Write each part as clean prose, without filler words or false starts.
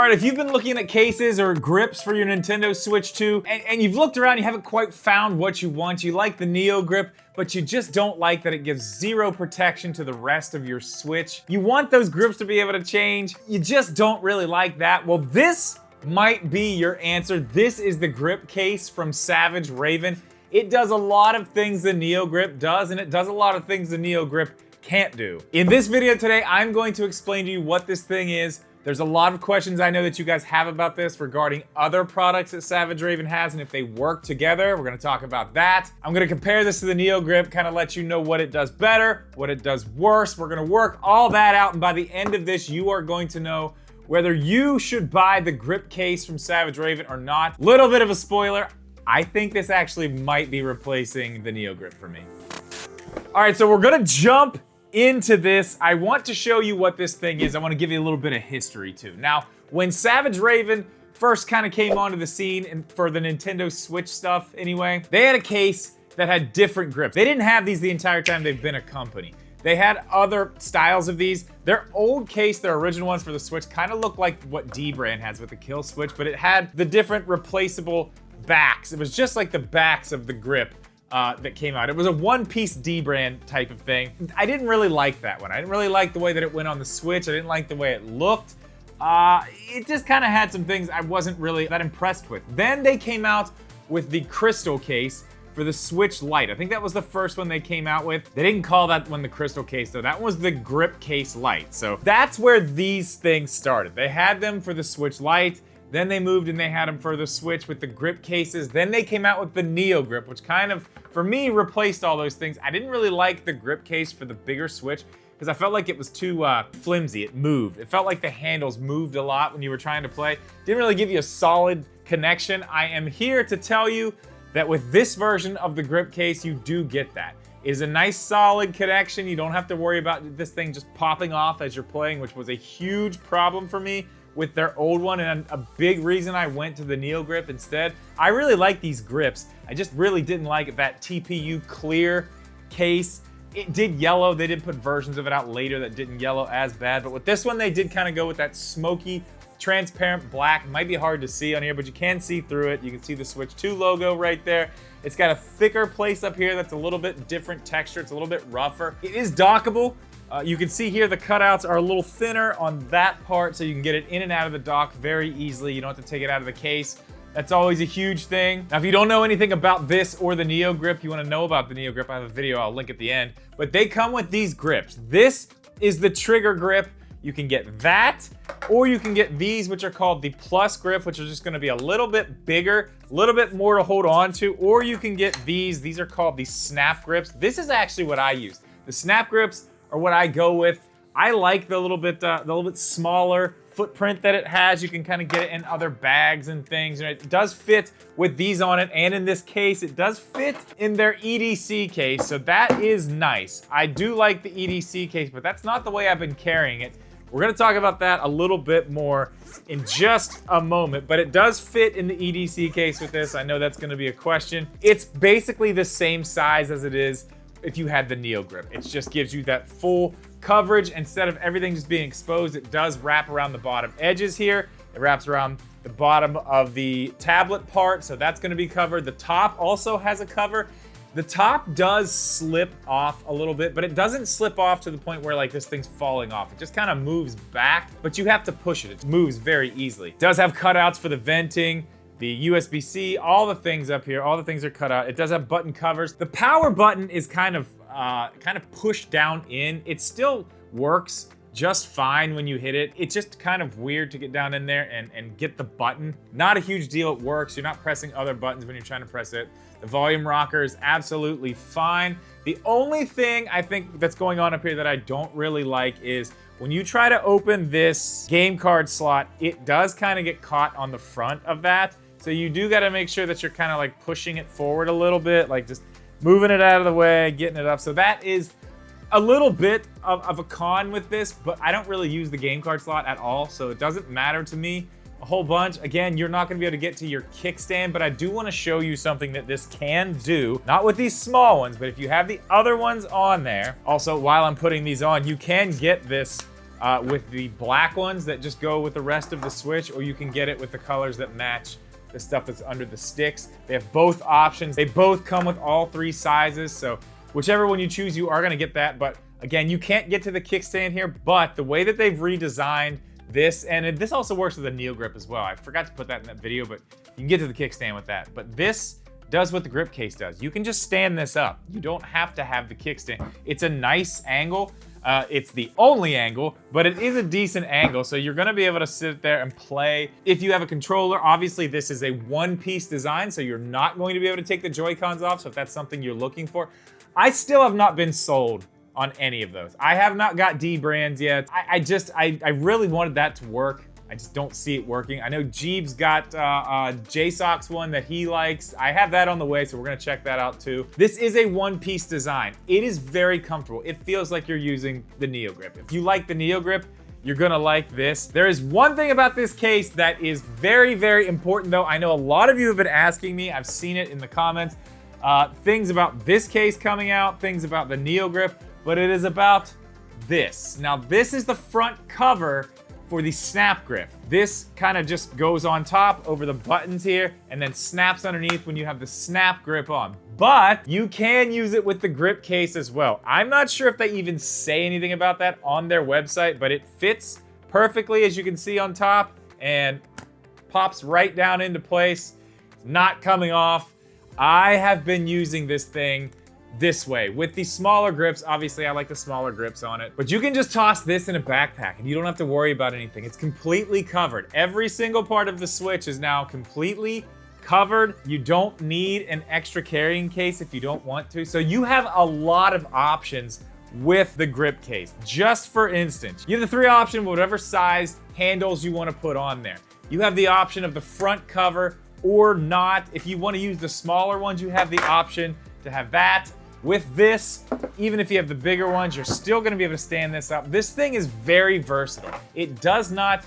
All right, if you've been looking at cases or grips for your Nintendo Switch 2, and you've looked around, you haven't quite found what you want. You like the Neo Grip, but you just don't like that it gives zero protection to the rest of your Switch. You want those grips to be able to change. You just don't really like that. Well, this might be your answer. This is the GripCase from Savage Raven. It does a lot of things the Neo Grip does, and it does a lot of things the Neo Grip can't do. In this video today, I'm going to explain to you what this thing is. There's a lot of questions I know that you guys have about this regarding other products that Savage Raven has and if they work together. We're gonna talk about that. I'm gonna compare this to the Neo Grip, kind of let you know what it does better, what it does worse. We're gonna work all that out, and by the end of this, you are going to know whether you should buy the GripCase from Savage Raven or not. Little bit of a spoiler, I think this actually might be replacing the Neo Grip for me. All right, so we're gonna jump into this. I want to show you what this thing is. I want to give you a little bit of history too. Now, when Savage Raven first kind of came onto the scene and for the Nintendo Switch stuff anyway, they had a case that had different grips. They didn't have these the entire time they've been a company. They had other styles of these. Their old case, their original ones for the Switch, kind of looked like what D-Brand has with the Kill Switch, but it had the different replaceable backs. It was just like the backs of the grip that came out. It was a one-piece D-Brand type of thing. I didn't really like that one. I didn't really like the way that it went on the Switch. I didn't like the way it looked. It just kind of had some things I wasn't really that impressed with. Then they came out with the crystal case for the Switch Lite. I think that was the first one they came out with. They didn't call that one the crystal case though. That was the GripCase Lite. So that's where these things started. They had them for the Switch Lite. Then they moved and they had them for the Switch with the grip cases. Then they came out with the Neo Grip, which kind of, for me, replaced all those things. I didn't really like the grip case for the bigger Switch because I felt like it was too flimsy. It moved. It felt like the handles moved a lot when you were trying to play. Didn't really give you a solid connection. I am here to tell you that with this version of the grip case, you do get that. It is a nice solid connection. You don't have to worry about this thing just popping off as you're playing, which was a huge problem for me with their old one, and a big reason I went to the Neo Grip instead. I really like these grips. I just really didn't like that TPU clear case. It did yellow. They did put versions of it out later that didn't yellow as bad, but with this one, they did kind of go with that smoky, transparent black. It might be hard to see on here, but you can see through it. You can see the Switch 2 logo right there. It's got a thicker place up here that's a little bit different texture. It's a little bit rougher. It is dockable. You can see here the cutouts are a little thinner on that part, so you can get it in and out of the dock very easily. You don't have to take it out of the case. That's always a huge thing. Now, if you don't know anything about this or the Neo Grip, you want to know about the Neo Grip, I have a video I'll link at the end. But they come with these grips. This is the trigger grip. You can get that, or you can get these, which are called the Plus Grip, which are just going to be a little bit bigger, a little bit more to hold on to, or you can get these. These are called the Snap Grips. This is actually what I use. The Snap Grips are what I go with. I like the little bit smaller footprint that it has. You can kind of get it in other bags and things. And it does fit with these on it, and in this case, it does fit in their EDC case, so that is nice. I do like the EDC case, but that's not the way I've been carrying it. We're gonna talk about that a little bit more in just a moment, but it does fit in the EDC case with this. I know that's gonna be a question. It's basically the same size as it is if you had the Neo Grip. It just gives you that full coverage. Instead of everything just being exposed, it does wrap around the bottom edges here. It wraps around the bottom of the tablet part, so that's gonna be covered. The top also has a cover. The top does slip off a little bit, but it doesn't slip off to the point where like this thing's falling off. It just kind of moves back, but you have to push it. It moves very easily. It does have cutouts for the venting, the USB-C, all the things up here, all the things are cut out. It does have button covers. The power button is kind of pushed down in. It still works just fine when you hit it. It's just kind of weird to get down in there and get the button. Not a huge deal, it works. You're not pressing other buttons when you're trying to press it. The volume rocker is absolutely fine. The only thing I think that's going on up here that I don't really like is when you try to open this game card slot, it does kind of get caught on the front of that. So you do got to make sure that you're kind of like pushing it forward a little bit, like just moving it out of the way, getting it up. So that is a little bit of a con with this, but I don't really use the game card slot at all, so it doesn't matter to me a whole bunch. Again, you're not gonna be able to get to your kickstand, but I do wanna show you something that this can do. Not with these small ones, but if you have the other ones on there. Also, while I'm putting these on, you can get this with the black ones that just go with the rest of the Switch, or you can get it with the colors that match the stuff that's under the sticks. They have both options. They both come with all 3 sizes, so whichever one you choose, you are gonna get that. But again, you can't get to the kickstand here, but the way that they've redesigned this, and this also works with a Neo Grip as well. I forgot to put that in that video, but you can get to the kickstand with that. But this does what the GripCase does. You can just stand this up. You don't have to have the kickstand. It's a nice angle. It's the only angle, but it is a decent angle, so you're gonna be able to sit there and play. If you have a controller, obviously this is a one-piece design, so you're not going to be able to take the Joy-Cons off, so if that's something you're looking for. I still have not been sold on any of those. I have not got D brands yet. I really wanted that to work. I just don't see it working. I know Jeeb's got JSOC's one that he likes. I have that on the way, so we're gonna check that out too. This is a one-piece design. It is very comfortable. It feels like you're using the Neo Grip. If you like the Neo Grip, you're gonna like this. There is one thing about this case that is very, very important though. I know a lot of you have been asking me, I've seen it in the comments, things about this case coming out, things about the Neo Grip, but it is about this. Now, this is the front cover for the snap grip. This kind of just goes on top over the buttons here and then snaps underneath when you have the snap grip on. But you can use it with the GripCase as well. I'm not sure if they even say anything about that on their website, but it fits perfectly, as you can see on top, and pops right down into place. It's not coming off. I have been using this thing this way. With the smaller grips, obviously I like the smaller grips on it, but you can just toss this in a backpack and you don't have to worry about anything. It's completely covered. Every single part of the Switch is now completely covered. You don't need an extra carrying case if you don't want to. So you have a lot of options with the GripCase. Just for instance, you have the 3 options, whatever size handles you want to put on there. You have the option of the front cover or not. If you want to use the smaller ones, you have the option to have that. With this, even if you have the bigger ones, you're still gonna be able to stand this up. This thing is very versatile. It does not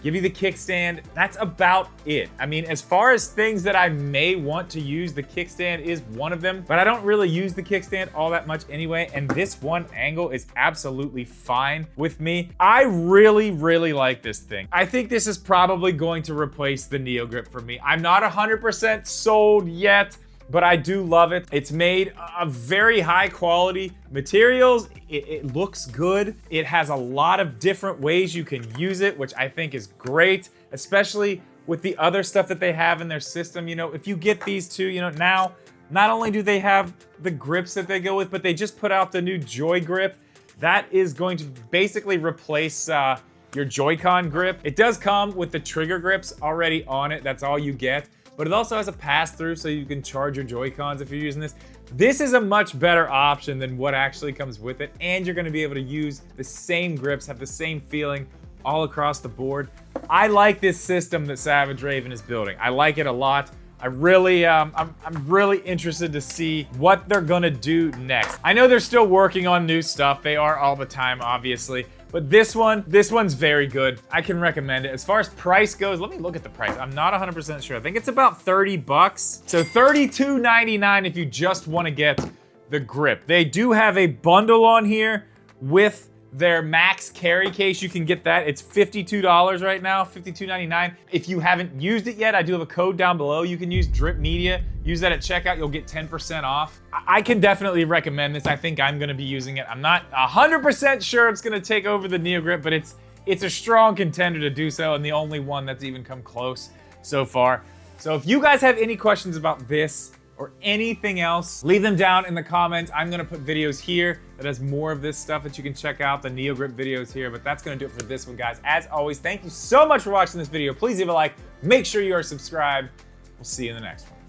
give you the kickstand. That's about it. I mean, as far as things that I may want to use, the kickstand is one of them, but I don't really use the kickstand all that much anyway, and this one angle is absolutely fine with me. I really, really like this thing. I think this is probably going to replace the Neo Grip for me. I'm not 100% sold yet, but I do love it. It's made of very high quality materials. It looks good. It has a lot of different ways you can use it, which I think is great, especially with the other stuff that they have in their system. You know, if you get these two, you know, now, not only do they have the grips that they go with, but they just put out the new Joy Grip. That is going to basically replace your Joy-Con grip. It does come with the trigger grips already on it. That's all you get. But it also has a pass-through so you can charge your Joy-Cons if you're using this. This is a much better option than what actually comes with it, and you're gonna be able to use the same grips, have the same feeling all across the board. I like this system that Savage Raven is building. I like it a lot. I really, I'm really interested to see what they're gonna do next. I know they're still working on new stuff. They are all the time, obviously. But this one's very good. I can recommend it. As far as price goes, let me look at the price. I'm not 100% sure. I think it's about 30 bucks. So $32.99 if you just want to get the grip. They do have a bundle on here with their max carry case. You can get that. It's $52 right now, $52.99. If you haven't used it yet, I do have a code down below. You can use Drip Media. Use that at checkout. You'll get 10% off. I can definitely recommend this. I think I'm going to be using it. I'm not 100% sure it's going to take over the Neo Grip, but it's a strong contender to do so, and the only one that's even come close so far. So if you guys have any questions about this or anything else, leave them down in the comments. I'm gonna put videos here that has more of this stuff that you can check out, the Neo Grip videos here, but that's gonna do it for this one, guys. As always, thank you so much for watching this video. Please leave a like, make sure you are subscribed. We'll see you in the next one.